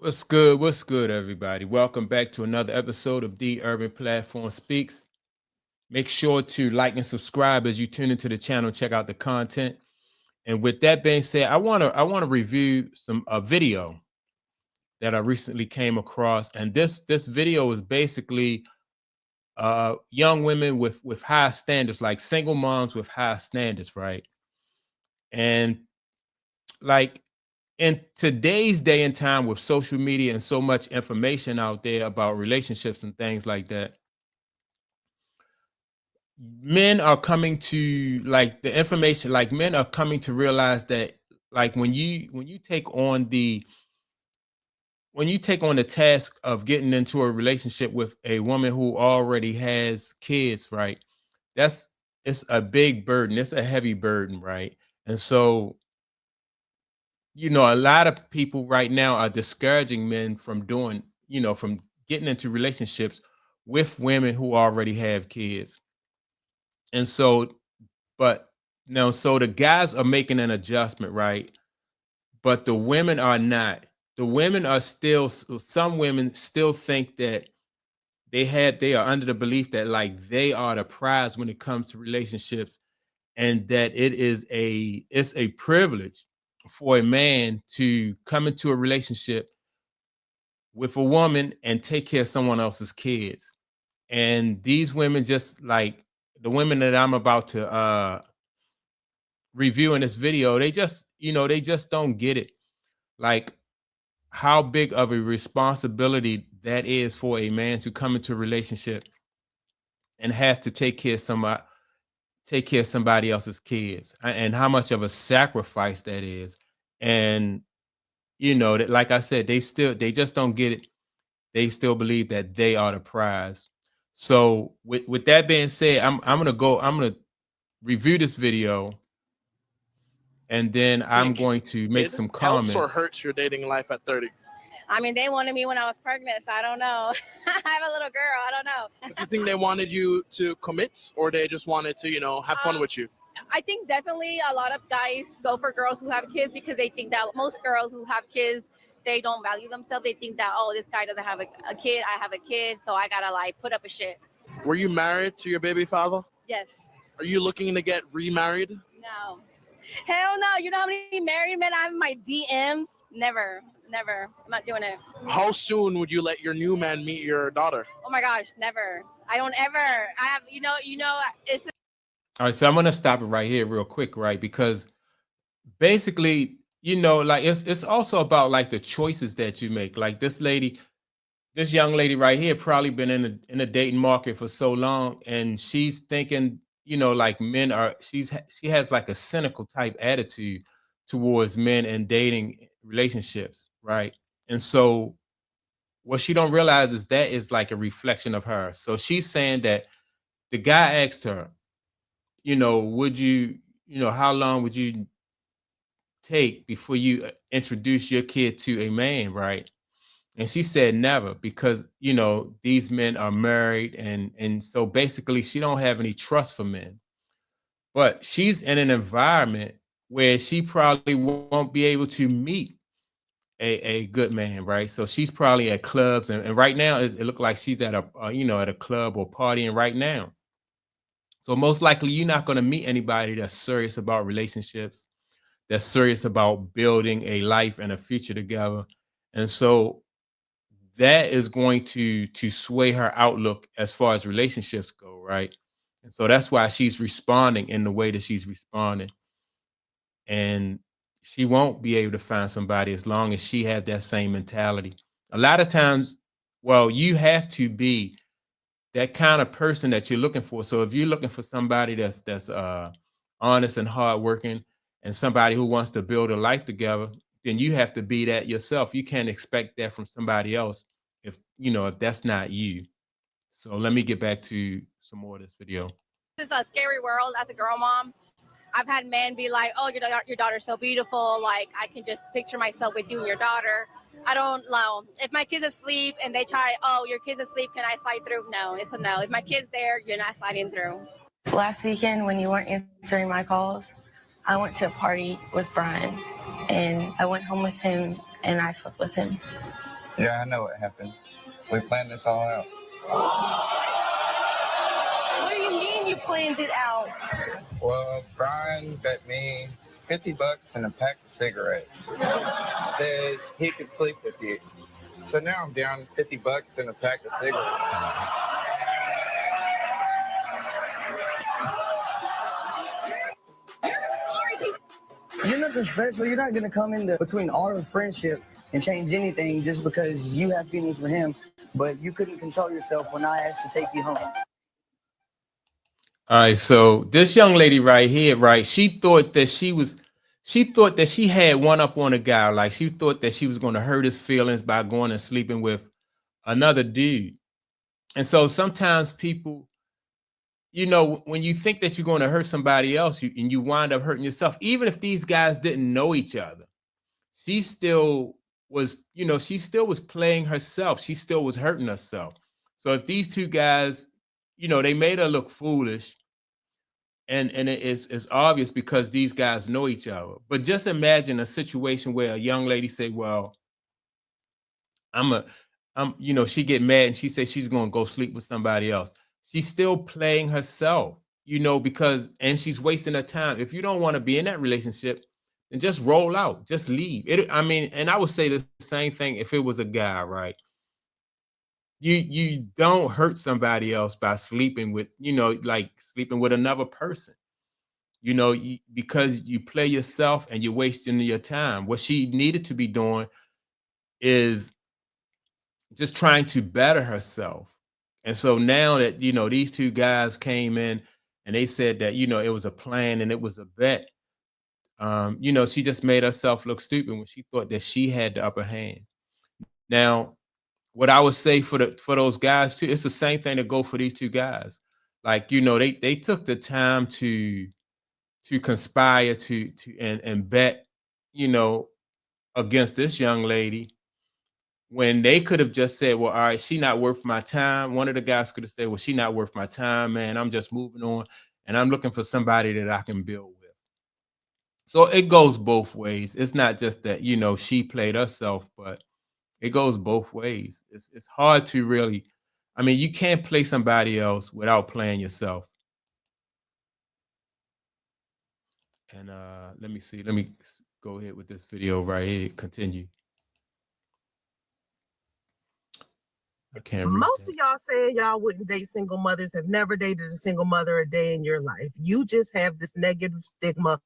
What's good? What's good, everybody? Welcome back to another episode of The Urban Platform Speaks. Make sure to like and subscribe as you tune into the channel. Check out the content. And with that being said, I want to review some a video that I recently came across, and this video is basically young women with high standards, like single moms with high standards, right? And like in today's day and time with social media and so much information out there about relationships and things like that, men are coming to like the information, like men are coming to realize that like when you take on the task of getting into a relationship with a woman who already has kids, right? That's it's a big burden. It's a heavy burden, right? And so a lot of people right now are discouraging men from doing, from getting into relationships with women who already have kids. And so, but no, so the guys are making an adjustment, right? But the women are not. The women are still, some women still think that they are under the belief that like they are the prize when it comes to relationships, and that it's a privilege for a man to come into a relationship with a woman and take care of someone else's kids. And these women, just like the women that I'm about to review in this video, they just don't get it. Like how big of a responsibility that is for a man to come into a relationship and have to take care of somebody else's kids, and how much of a sacrifice that is. And that, like I said, they just don't get it. They still believe that they are the prize. So with that being said, I'm gonna review this video, and then I'm Think going to make it some helps or comments. hurts your dating life at 30? I mean, they wanted me when I was pregnant, so I don't know. I have a little girl. I don't know. Do you think they wanted you to commit, or they just wanted to, have fun with you? I think definitely a lot of guys go for girls who have kids because they think that most girls who have kids, they don't value themselves. They think that, oh, this guy doesn't have a kid. I have a kid, so I gotta like put up a shit. Were you married to your baby father? Yes. Are you looking to get remarried? No. Hell no. You know how many married men I have in my DMs? Never. Never. I'm not doing it. How soon would you let your new man meet your daughter? Oh my gosh, never. I don't ever. I have, it's All right, so I'm gonna stop it right here, real quick, right? Because basically, like it's also about like the choices that you make. Like this young lady right here, probably been in a dating market for so long, and she's thinking, like men are. She has like a cynical type attitude towards men and dating relationships, right? And so what she don't realize is that is like a reflection of her. So she's saying that the guy asked her, would you, how long would you take before you introduce your kid to a man, right? And she said never, because these men are married, and so basically she don't have any trust for men. But she's in an environment where she probably won't be able to meet a good man, right? So she's probably at clubs, and right now it look like she's at a club or partying right now. So most likely you're not going to meet anybody that's serious about relationships, that's serious about building a life and a future together. And so that is going to sway her outlook as far as relationships go, right? And so that's why she's responding in the way that she's responding. And she won't be able to find somebody as long as she has that same mentality. A lot of times, well, you have to be that kind of person that you're looking for. So if you're looking for somebody that's honest and hardworking, and somebody who wants to build a life together, then you have to be that yourself. You can't expect that from somebody else if that's not you. So let me get back to some more of this video. this is a scary world as a girl mom. I've had men be like, "Oh, your daughter's so beautiful. Like, I can just picture myself with you and your daughter." I don't know. If my kid's asleep and they try, "Oh, your kid's asleep. Can I slide through?" No, it's a no. If my kid's there, you're not sliding through. Last weekend, when you weren't answering my calls, I went to a party with Brian, and I went home with him, and I slept with him. Yeah, I know what happened. We planned this all out. What do you mean you planned it out? Well, Brian bet me $50 and a pack of cigarettes that he could sleep with you. So now I'm down $50 and a pack of cigarettes. You're nothing special. You're not gonna come into between our friendship and change anything just because you have feelings for him, but you couldn't control yourself when I asked to take you home. All right, so this young lady right here, right? She thought that she had one up on a guy. Like she thought that she was going to hurt his feelings by going and sleeping with another dude. And so sometimes people, when you think that you're going to hurt somebody else, and you wind up hurting yourself, even if these guys didn't know each other, she still she still was playing herself. She still was hurting herself. So if these two guys, they made her look foolish, and it's obvious because these guys know each other. But just imagine a situation where a young lady say, "Well, she get mad and she says she's going to go sleep with somebody else." She's still playing herself, and she's wasting her time. If you don't want to be in that relationship, then just roll out, just leave. And I would say the same thing if it was a guy, right? You don't hurt somebody else by sleeping with, like sleeping with another person. Because you play yourself and you're wasting your time. What she needed to be doing is just trying to better herself. And so now that, these two guys came in and they said that, it was a plan and it was a bet. She just made herself look stupid when she thought that she had the upper hand. Now, what I would say for those guys too, it's the same thing to go for these two guys. Like, they took the time to conspire and bet, against this young lady, when they could have just said, well, all right, she not worth my time. One of the guys could have said, well, she not worth my time, man. I'm just moving on and I'm looking for somebody that I can build with. So it goes both ways. It's not just that, she played herself, but it goes both ways. It's hard to really, you can't play somebody else without playing yourself. And let me see. Let me go ahead with this video right here. Continue. I can't read Most that. of y'all saying y'all wouldn't date single mothers have never dated a single mother a day in your life. You just have this negative stigma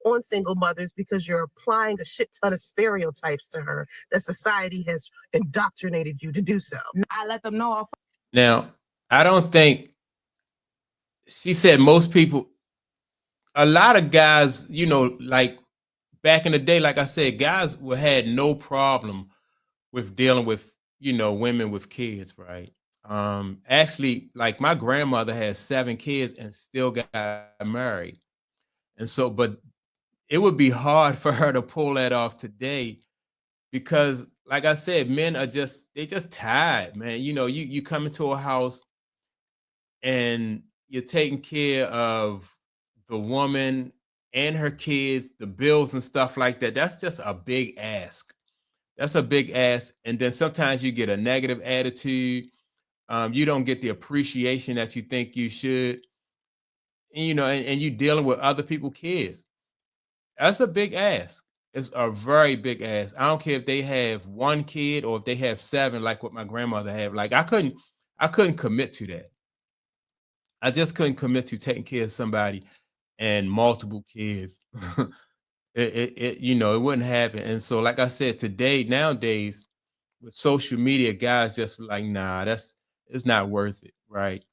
on single mothers because you're applying a shit ton of stereotypes to her that society has indoctrinated you to do so. I let them know. Now, I don't think she said most people, a lot of guys, like back in the day, like I said, guys had no problem with dealing with, women with kids, right? Actually, like my grandmother had 7 kids and still got married. And so, but it would be hard for her to pull that off today because, like I said, men are they just tired, man. You come into a house and you're taking care of the woman and her kids, the bills and stuff like that. That's just a big ask. That's a big ask. And then sometimes you get a negative attitude. You don't get the appreciation that you think you should. And, and you dealing with other people's kids. That's a big ask. It's a very big ask. I don't care if they have 1 kid or if they have 7, like what my grandmother had. Like I couldn't commit to that. I just couldn't commit to taking care of somebody and multiple kids. It wouldn't happen. And so, like I said, nowadays, with social media, guys just like, nah, it's not worth it, right?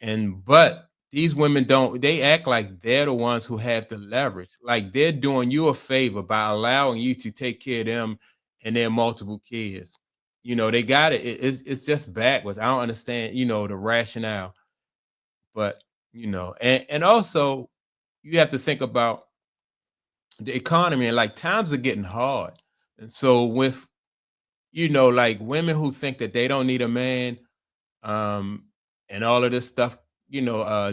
But these women they act like they're the ones who have the leverage. Like they're doing you a favor by allowing you to take care of them and their multiple kids. They got it. It's just backwards. I don't understand, the rationale. But, and also you have to think about the economy, and like times are getting hard. And so with, like women who think that they don't need a man, and all of this stuff,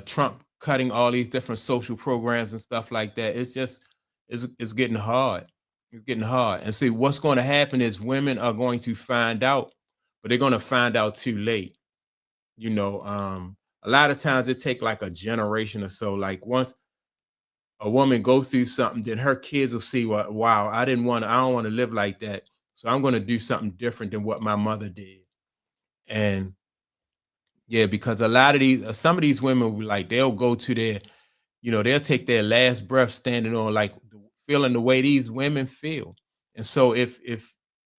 Trump cutting all these different social programs and stuff like that. It's getting hard. It's getting hard. And see, what's going to happen is women are going to find out, but they're going to find out too late. You know, a lot of times it take like a generation or so. Like once a woman go through something, then her kids will see what, wow, I don't want to live like that. So I'm going to do something different than what my mother did. And yeah, because a lot of these, some of these women, like they'll go to their, you know, they'll take their last breath standing on like feeling the way these women feel. And so if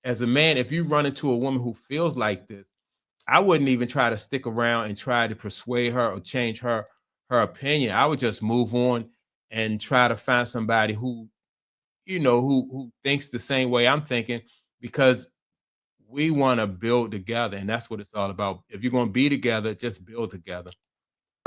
as a man, if you run into a woman who feels like this, I wouldn't even try to stick around and try to persuade her or change her opinion. I would just move on and try to find somebody who, you know, who thinks the same way I'm thinking, because we want to build together, and that's what it's all about. If you're going to be together, just build together.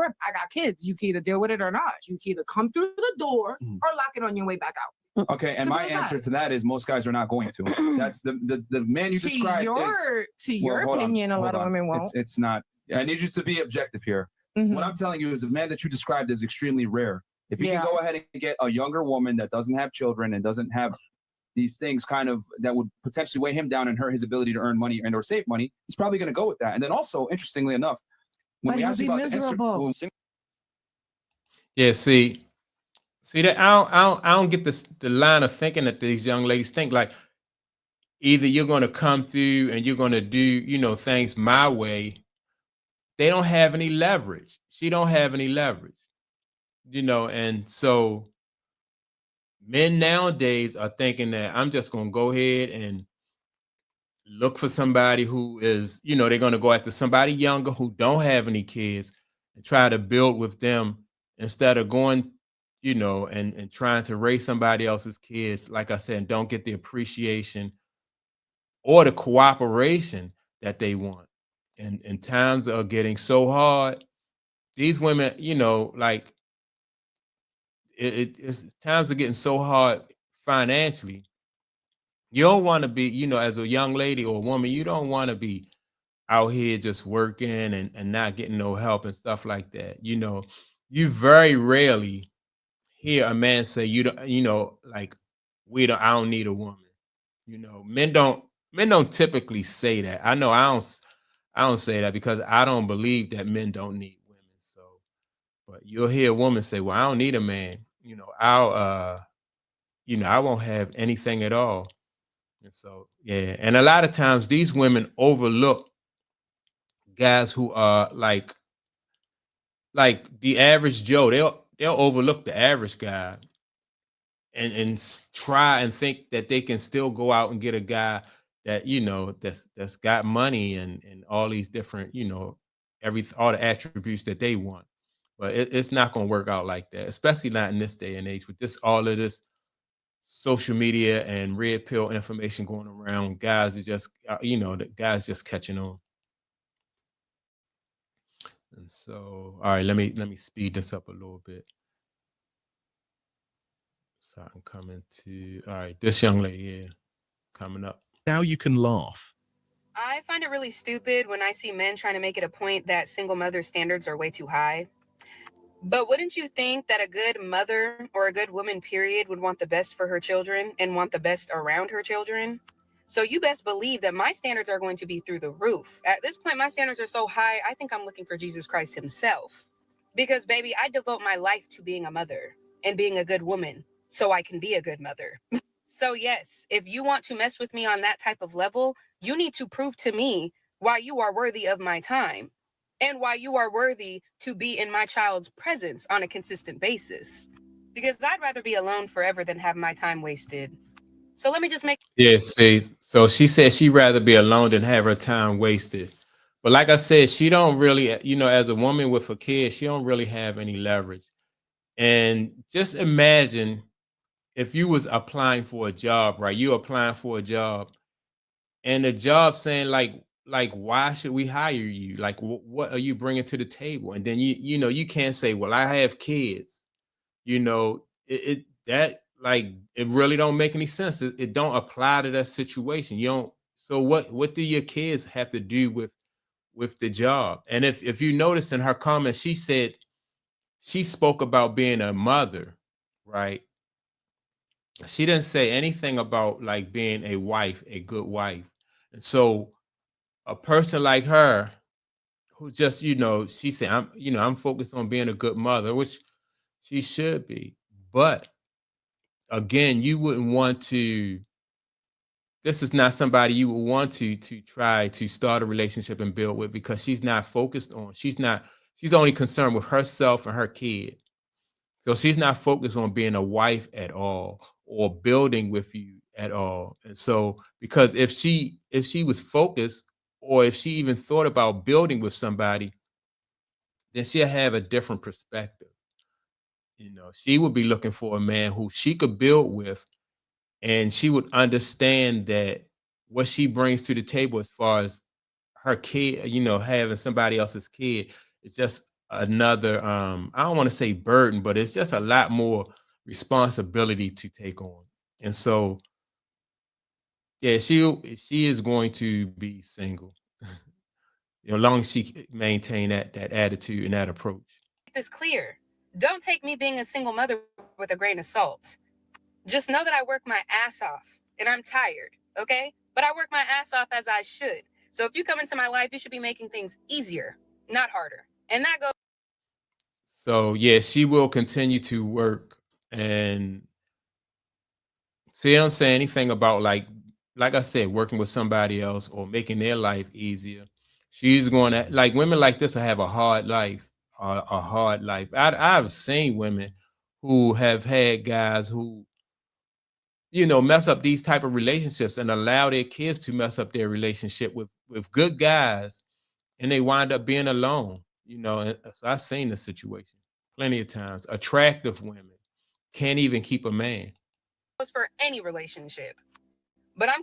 I got kids. You can either deal with it or not. You can either come through the door or lock it on your way back out. Okay, and my answer to that is most guys are not going to. That's the man you described. To your opinion, a lot of women won't. It's not. I need you to be objective here. What I'm telling you is the man that you described is extremely rare. If you can go ahead and get a younger woman that doesn't have children and doesn't have these things kind of that would potentially weigh him down and hurt his ability to earn money and or save money, he's probably going to go with that. And then also, interestingly enough, when we ask you about the yeah, see that I don't get the line of thinking that these young ladies think, like either you're going to come through and you're going to do, you know, things my way. They don't have any leverage. She don't have any leverage, you know, and so men nowadays are thinking that I'm just going to go ahead and look for somebody who is, you know, they're going to go after somebody younger who don't have any kids and try to build with them instead of going, you know, and trying to raise somebody else's kids, like I said, and don't get the appreciation or the cooperation that they want. And times are getting so hard. These women, you know, like it's times are getting so hard financially. You don't want to be, you know, as a young lady or a woman, you don't want to be out here just working and not getting no help and stuff like that. You know, you very rarely hear a man say, you don't, you know, like I don't need a woman. You know, men don't typically say that. I know I don't say that because I don't believe that men don't need women. So, but you'll hear a woman say, well, I don't need a man. You know, I won't have anything at all. And so, yeah. And a lot of times these women overlook guys who are like the average Joe. They'll overlook the average guy and try and think that they can still go out and get a guy that, you know, that's got money and all these different, you know, all the attributes that they want. But it's not going to work out like that, especially not in this day and age with all of this social media and red pill information going around. Guys are just, you know, the guys just catching on. And so, all right, let me speed this up a little bit. So I'm coming to, all right, this young lady here coming up. Now you can laugh. I find it really stupid when I see men trying to make it a point that single mother standards are way too high. But wouldn't you think that a good mother or a good woman, period, would want the best for her children and want the best around her children? So you best believe that my standards are going to be through the roof. At this point, my standards are so high, I think I'm looking for Jesus Christ himself. Because, baby, I devote my life to being a mother and being a good woman so I can be a good mother. So, yes, if you want to mess with me on that type of level, you need to prove to me why you are worthy of my time and why you are worthy to be in my child's presence on a consistent basis. Because I'd rather be alone forever than have my time wasted. So let me just make... Yeah, see, so she said she'd rather be alone than have her time wasted. But like I said, she don't really, you know, as a woman with a kid, she don't really have any leverage. And just imagine if you was applying for a job, right? You applying for a job and the job saying like, why should we hire you? Like, what are you bringing to the table? And then you know, you can't say, well, I have kids. You know, that it really don't make any sense. It don't apply to that situation. You don't. So what do your kids have to do with the job? And if you notice in her comments, she said she spoke about being a mother, right? she didn't say anything about like being a wife, a good wife. And so a person like her who just, she said, I'm focused on being a good mother, which she should be. But again, you wouldn't want to, this is not somebody you would want to try to start a relationship and build with, because she's not focused on, she's only concerned with herself and her kid. So she's not focused on being a wife at all or building with you at all. And so, because if she was focused, or if she even thought about building with somebody, then she'll have a different perspective. She would be looking for a man who she could build with, and she would understand that what she brings to the table as far as her kid, having somebody else's kid, is just another, I don't want to say burden, but it's just a lot more responsibility to take on. And so, yeah, she is going to be single, as long as she maintain that attitude and that approach. Make this clear. Don't take me being a single mother with a grain of salt. Just know that I work my ass off and I'm tired, okay? But I work my ass off as I should. So if you come into my life, you should be making things easier, not harder. And that goes. So yeah, she will continue to work. And see, I don't say anything about like I said, working with somebody else or making their life easier. She's going to, like, women like this will have a hard life, a hard life. I've seen women who have had guys who, mess up these type of relationships and allow their kids to mess up their relationship with good guys, and they wind up being alone. And so I've seen the situation plenty of times. Attractive women can't even keep a man. For any relationship. But I'm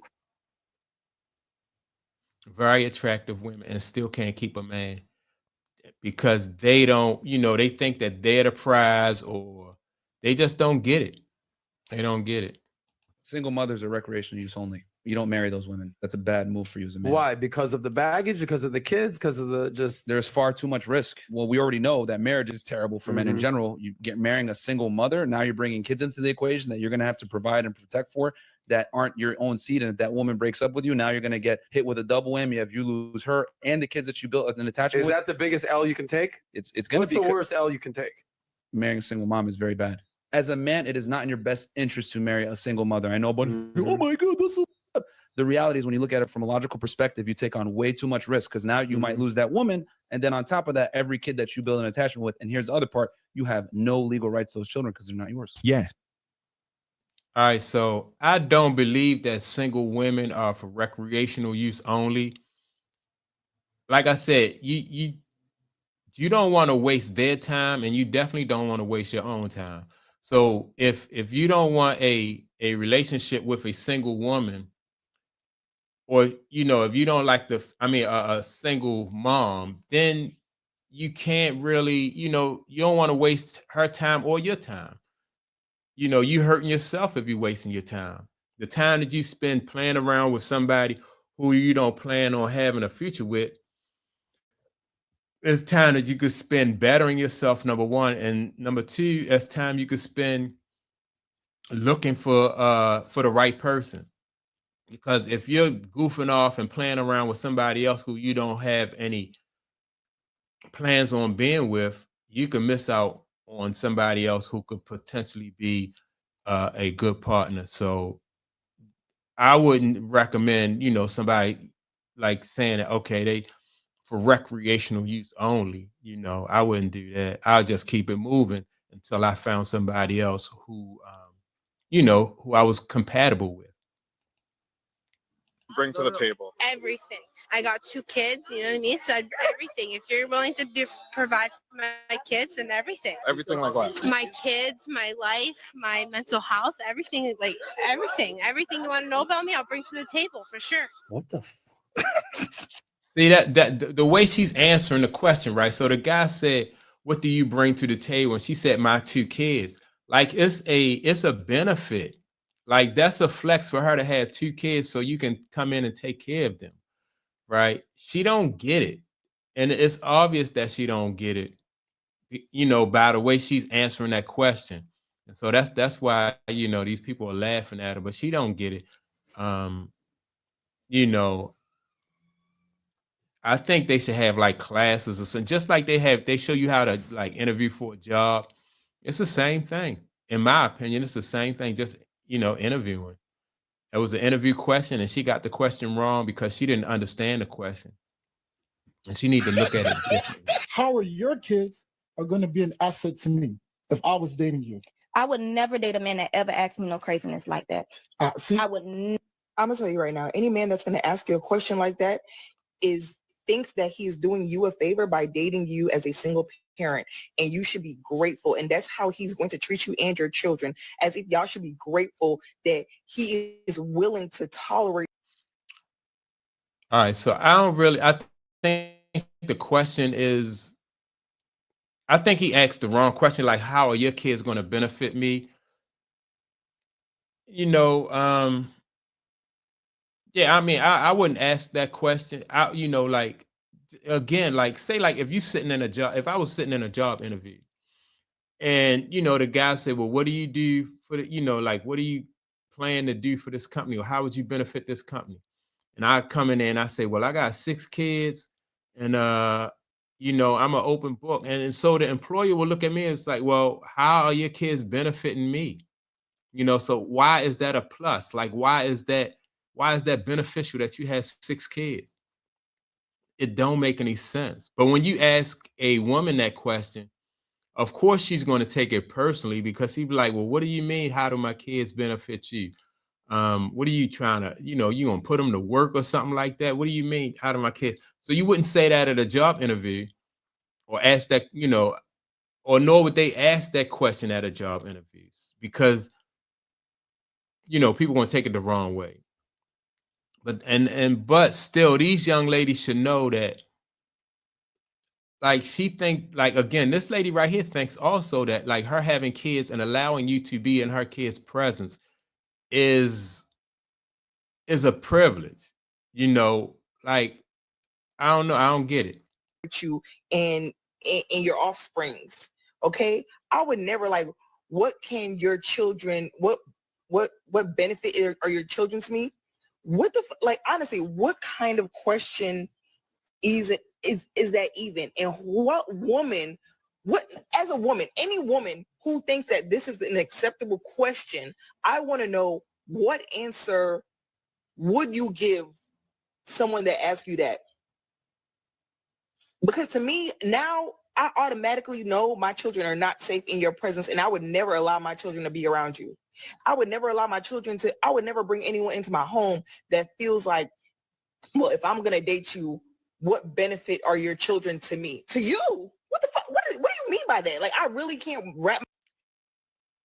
Very attractive women and still can't keep a man because they don't, they think that they're the prize, or they just don't get it. They don't get it. Single mothers are recreational use only. You don't marry those women. That's a bad move for you as a man. Why? Because of the baggage, because of the kids, because of the there's far too much risk. Well, we already know that marriage is terrible for men in general. You get marrying a single mother, now you're bringing kids into the equation that you're going to have to provide and protect for, that aren't your own seed. And if that woman breaks up with you, now you're going to get hit with a double whammy of you lose her and the kids that you built an attachment Is with. that the biggest L you can take? It's going to be. What's the worst L you can take? Marrying a single mom is very bad. As a man, it is not in your best interest to marry a single mother. I know, but oh my God, that's so bad. The reality is, when you look at it from a logical perspective, you take on way too much risk, because now you might lose that woman. And then on top of that, every kid that you build an attachment with, and here's the other part, you have no legal rights to those children because they're not yours. Yeah. All right. So I don't believe that single women are for recreational use only. Like I said, you don't want to waste their time, and you definitely don't want to waste your own time. So if you don't want a relationship with a single woman, or if you don't like a single mom, then you can't really, you don't want to waste her time or your time. You hurting yourself if you're wasting your time. The time that you spend playing around with somebody who you don't plan on having a future with, it's time that you could spend bettering yourself, number one, and number two, it's time you could spend looking for the right person. Because if you're goofing off and playing around with somebody else who you don't have any plans on being with, you can miss out on somebody else who could potentially be a good partner. So I wouldn't recommend, somebody like saying that, okay, they for recreational use only. I wouldn't do that. I'll just keep it moving until I found somebody else who, who I was compatible with. Bring to the table? Everything. I got 2 kids, you know what I mean? So everything. If you're willing to provide for my kids and everything. Everything like what? My kids, my life, my mental health, everything, like everything. Everything you want to know about me, I'll bring to the table for sure. What the See that the way she's answering the question, right? So the guy said, "What do you bring to the table?" And she said, "My 2 kids." Like it's a benefit. Like that's a flex for her to have 2 kids, so you can come in and take care of them, right? She don't get it, and it's obvious that she don't get it. By the way she's answering that question. And so that's why, you know, these people are laughing at her, but she don't get it. You know, I think they should have like classes or something, just like they show you how to like interview for a job. It's the same thing. In my opinion, it's the same thing, just, you know, interviewing. It was an interview question and she got the question wrong because she didn't understand the question. And she need to look at it differently. How are your kids are going to be an asset to me if I was dating you? I would never date a man that ever asked me no craziness like that. See, I would. I'm gonna tell you right now, any man that's gonna ask you a question like that thinks that he's doing you a favor by dating you as a single parent, and you should be grateful. And that's how he's going to treat you and your children, as if y'all should be grateful that he is willing to tolerate. All right, so I think the question is, I think he asked the wrong question, like, how are your kids going to benefit me? You know, yeah, I mean, I wouldn't ask that question. You know, like, again, like, say, like, if I was sitting in a job interview and, you know, the guy said, well, what do you do for the, you know, like, what do you plan to do for this company, or how would you benefit this company? And I come in there and I say, well, I got 6 kids and, you know, I'm an open book. And so the employer will look at me and it's like, well, how are your kids benefiting me? You know, so why is that a plus? Like, why is that beneficial that you have 6 kids? It don't make any sense. But when you ask a woman that question, of course she's going to take it personally, because she'd be like, well, what do you mean? How do my kids benefit you? What are you trying to, you know, you gonna put them to work or something like that? What do you mean? How do my kids? So you wouldn't say that at a job interview or ask that, you know, or nor would they ask that question at a job interviews, because, you know, people gonna take it the wrong way. But still, these young ladies should know that, like, again, this lady right here thinks also that, like, her having kids and allowing you to be in her kids' presence is a privilege. You know, like, I don't know, I don't get it. You and your offsprings. Okay, I would never, like, what can your children, what benefit are your children to me? What the like, honestly, what kind of question is that even? And what woman, as a woman, any woman who thinks that this is an acceptable question, I want to know, what answer would you give someone that asks you that? Because to me, now I automatically know my children are not safe in your presence, and I would never allow my children to be around you. I would never allow my children to, I would never bring anyone into my home that feels like, well, if I'm going to date you, what benefit are your children to me? To you? What the fuck? What do you mean by that? Like, I really can't wrap.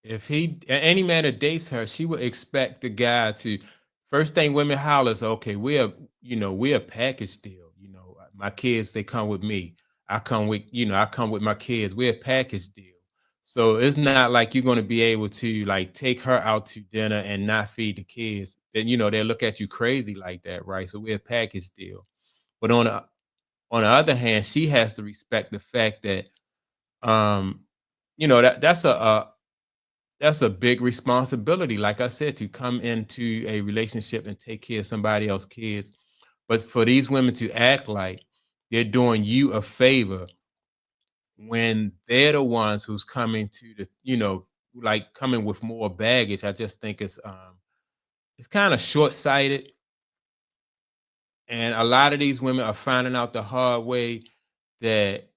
If any man that dates her, she would expect the guy to, first thing women holler is, okay, we're a package deal. You know, my kids, they come with me. I come with my kids. We're a package deal. So it's not like you're going to be able to, like, take her out to dinner and not feed the kids. Then, you know, they'll look at you crazy like that, right? So we're a package deal. But on the other hand, she has to respect the fact that, you know, that's a big responsibility, like I said, to come into a relationship and take care of somebody else's kids. But for these women to act like they're doing you a favor when they're the ones who's coming to the, you know, like, coming with more baggage, I just think it's kind of short-sighted. And a lot of these women are finding out the hard way that,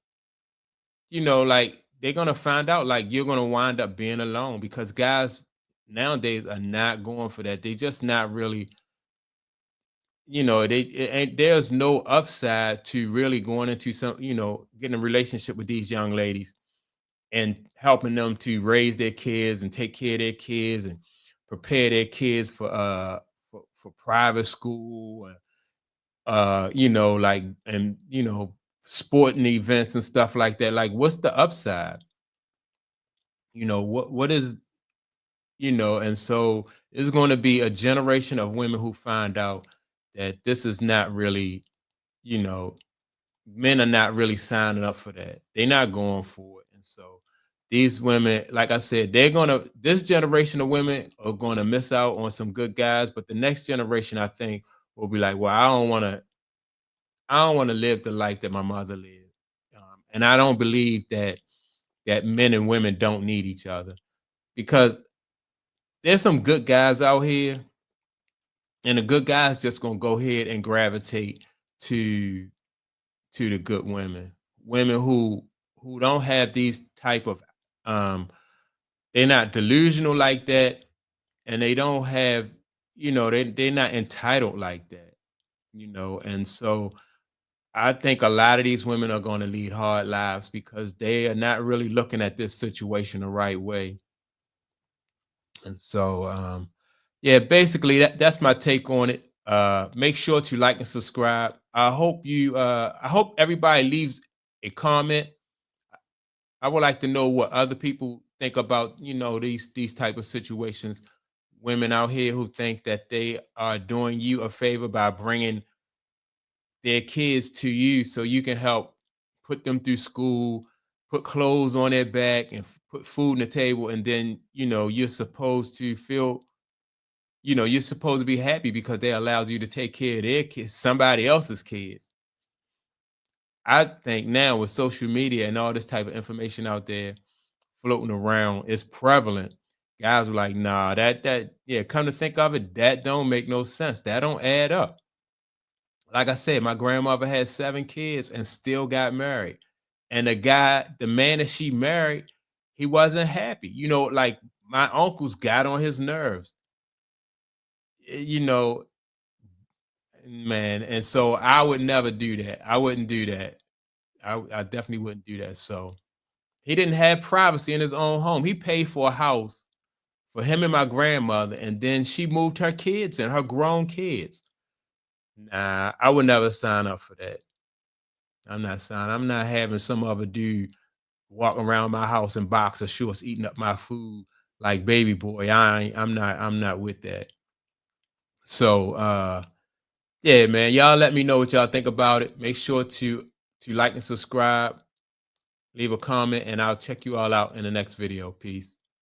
you know, like, they're going to find out, like, you're going to wind up being alone, because guys nowadays are not going for that. They just not really, you know, there's no upside to really going into some, you know, getting a relationship with these young ladies and helping them to raise their kids and take care of their kids and prepare their kids for private school, you know, like, and, you know, sporting events and stuff like that. Like, what's the upside? You know, what is, you know, and so it's going to be a generation of women who find out that this is not really, you know, men are not really signing up for that. They're not going for it. And so these women, like I said, this generation of women are gonna miss out on some good guys, but the next generation, I think, will be like, well, I don't want to live the life that my mother lived. And I don't believe that men and women don't need each other, because there's some good guys out here, and the good guys just gonna go ahead and gravitate to the good women who don't have these type of they're not delusional like that, and they don't have, they're not entitled like that, and so I think a lot of these women are going to lead hard lives because they are not really looking at this situation the right way. And so, yeah, basically that's my take on it. Make sure to like and subscribe. I hope everybody leaves a comment. I would like to know what other people think about, these type of situations. Women out here who think that they are doing you a favor by bringing their kids to you so you can help put them through school, put clothes on their back, and put food on the table. And then, you're supposed to feel, you're supposed to be happy because they allowed you to take care of their kids, somebody else's kids. I think now with social media and all this type of information out there floating around, it's prevalent. Guys were like, nah, yeah, come to think of it, that don't make no sense. That don't add up. Like I said, my grandmother had 7 kids and still got married. And the man that she married, he wasn't happy. Like my uncles got on his nerves. Man. And so I would never do that. I wouldn't do that. I definitely wouldn't do that. So he didn't have privacy in his own home. He paid for a house for him and my grandmother, and then she moved her kids in, her grown kids. Nah, I would never sign up for that. I'm not having some other dude walk around my house in boxer shorts eating up my food like baby boy. I'm not with that. So yeah, man, y'all let me know what y'all think about it. Make sure to like and subscribe, leave a comment, and I'll check you all out in the next video. Peace.